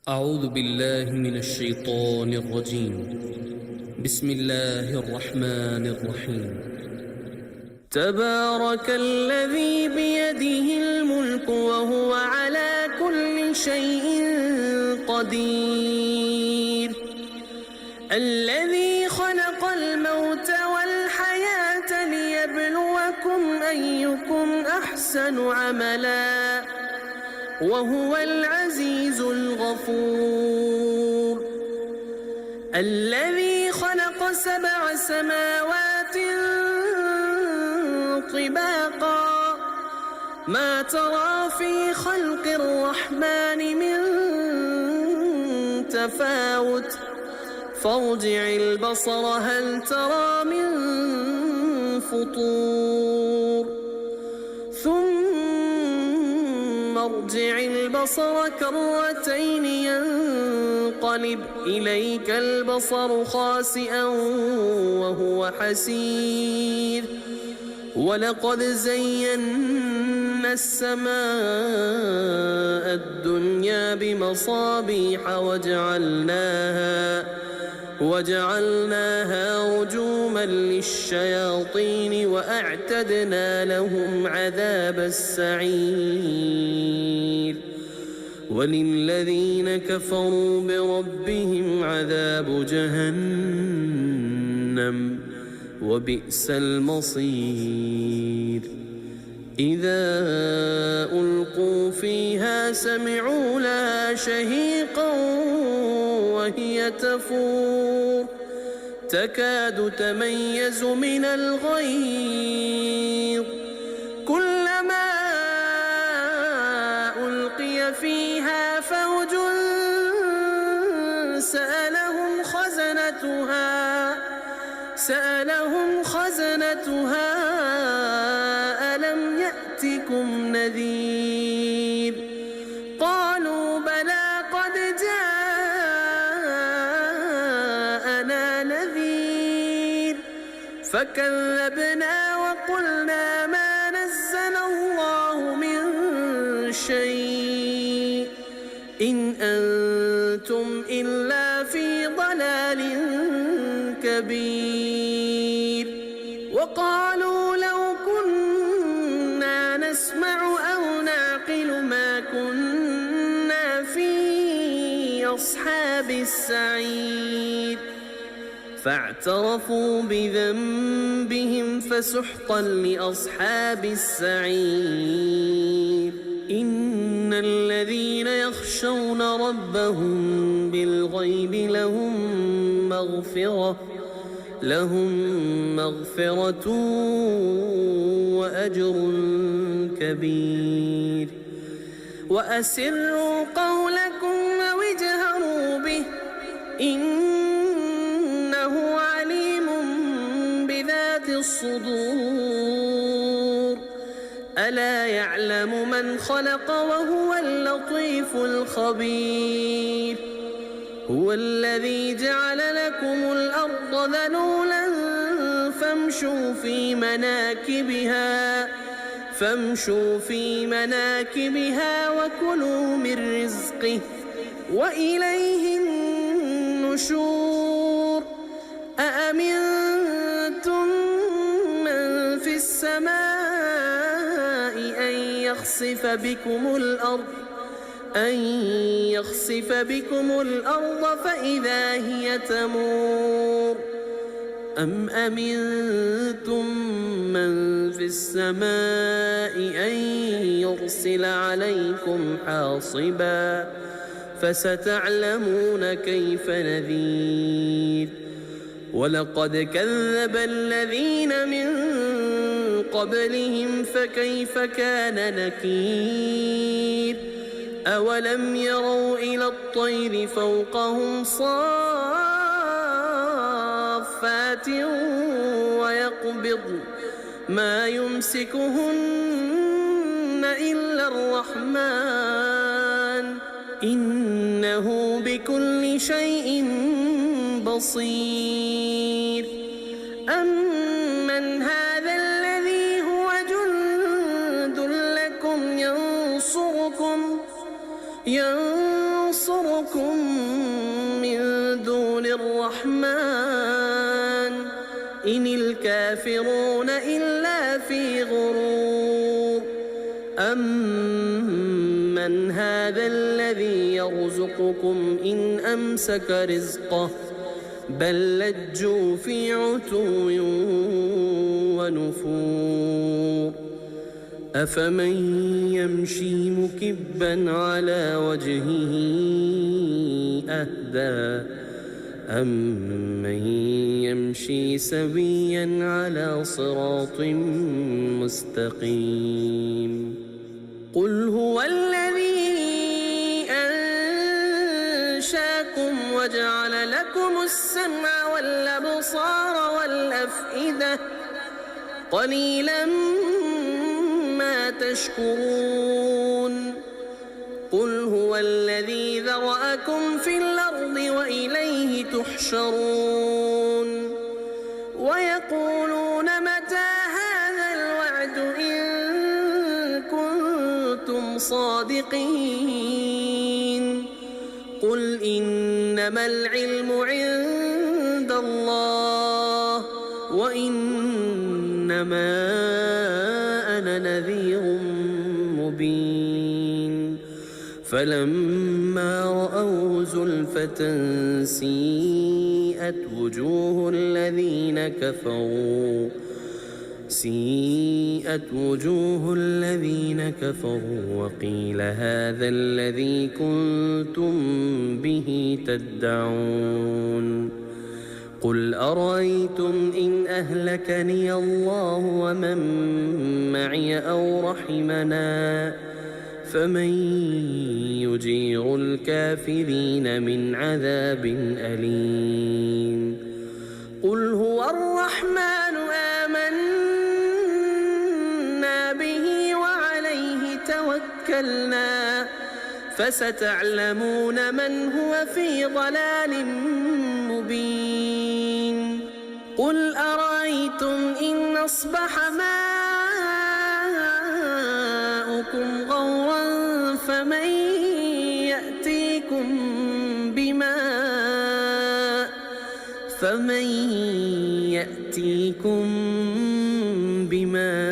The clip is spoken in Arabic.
أعوذ بالله من الشيطان الرجيم. بسم الله الرحمن الرحيم. تبارك الذي بيده الملك وهو على كل شيء قدير، الذي خلق الموت والحياة ليبلوكم أيكم أحسن عملا وهو العزيز الغفور، الذي خلق 7 سماوات طباقا ما ترى في خلق الرحمن من تفاوت فارجع البصر هل ترى من فطور ثم ارجع البصر كرتين ينقلب إليك البصر خاسئا وهو حسير، ولقد زينا السماء الدنيا بمصابيح وجعلناها رجوما للشياطين وأعتدنا لهم عذاب السعير، وللذين كفروا بربهم عذاب جهنم وبئس المصير. إذا ألقوا فيها سمعوا لها شهيقا وهي تفور تكاد تميز من الغيظ، كلما ألقي فيها فوج سألهم خزنتها ألم يأتكم نذير، قالوا بلى قد جاءنا نذير فكذبنا وقلنا ما نزل الله من شيء إن أنتم إلا في ضلال كبير، وقالوا لو كنا نسمع أو نعقل ما كنا في أصحاب السعير، فاعترفوا بذنبهم فسحقا لأصحاب السعير. إن الذين يخشون ربهم بالغيب لهم مغفرة وأجر كبير. وأسروا قولكم أو اجهروا به إنه عليم بذات الصدور، ألا يعلم من خلق وهو اللطيف الخبير. هو الذي جعل لكم الأرض ذلولا فامشوا في مناكبها وكلوا من رزقه وإليه النشور. أأمنتم من في السماء أن يخسف بكم الأرض فإذا هي تمور، أم أمنتم من في السماء أن يرسل عليكم حاصبا فستعلمون كيف نذير. ولقد كذب الذين من قبلهم فكيف كان نكير. أولم يروا إلى الطير فوقهم صافات ويقبضن ما يمسكهن إلا الرحمن إنه بكل شيء بصير. أمن هذا الذي هو جند لكم ينصركم يرزقكم من دون الرحمن إن الكافرون إلا في غرور أمن هذا الذي يرزقكم إن أمسك رزقه بل لجوا في عتو ونفور أفمن يمشي مكبا على وجهه أهدى أمن يمشي سويا على صراط مستقيم قل هو الذي أنشاكم وجعل لكم السمع والأبصار والأفئدة قليلا ما تشكرون قل هو الذي ذرأكم في الأرض وإليه تحشرون ويقولون متى هذا الوعد إن كنتم صادقين قل إنما العلم عند الله وإنما أنا نذير مبين فلما رأوا زلفة سيئت وجوه الذين كفروا وقيل هذا الذي كنتم به تدعون قل أرأيتم إن أهلكني الله ومن معي أو رحمنا فمن يجير الكافرين من عذاب أليم قل هو الرحمن آمنا به وعليه توكلنا فستعلمون من هو في ضلال مبين قل أرأيتم إن أصبح ماؤكم غورا فمن يأتيكم بماء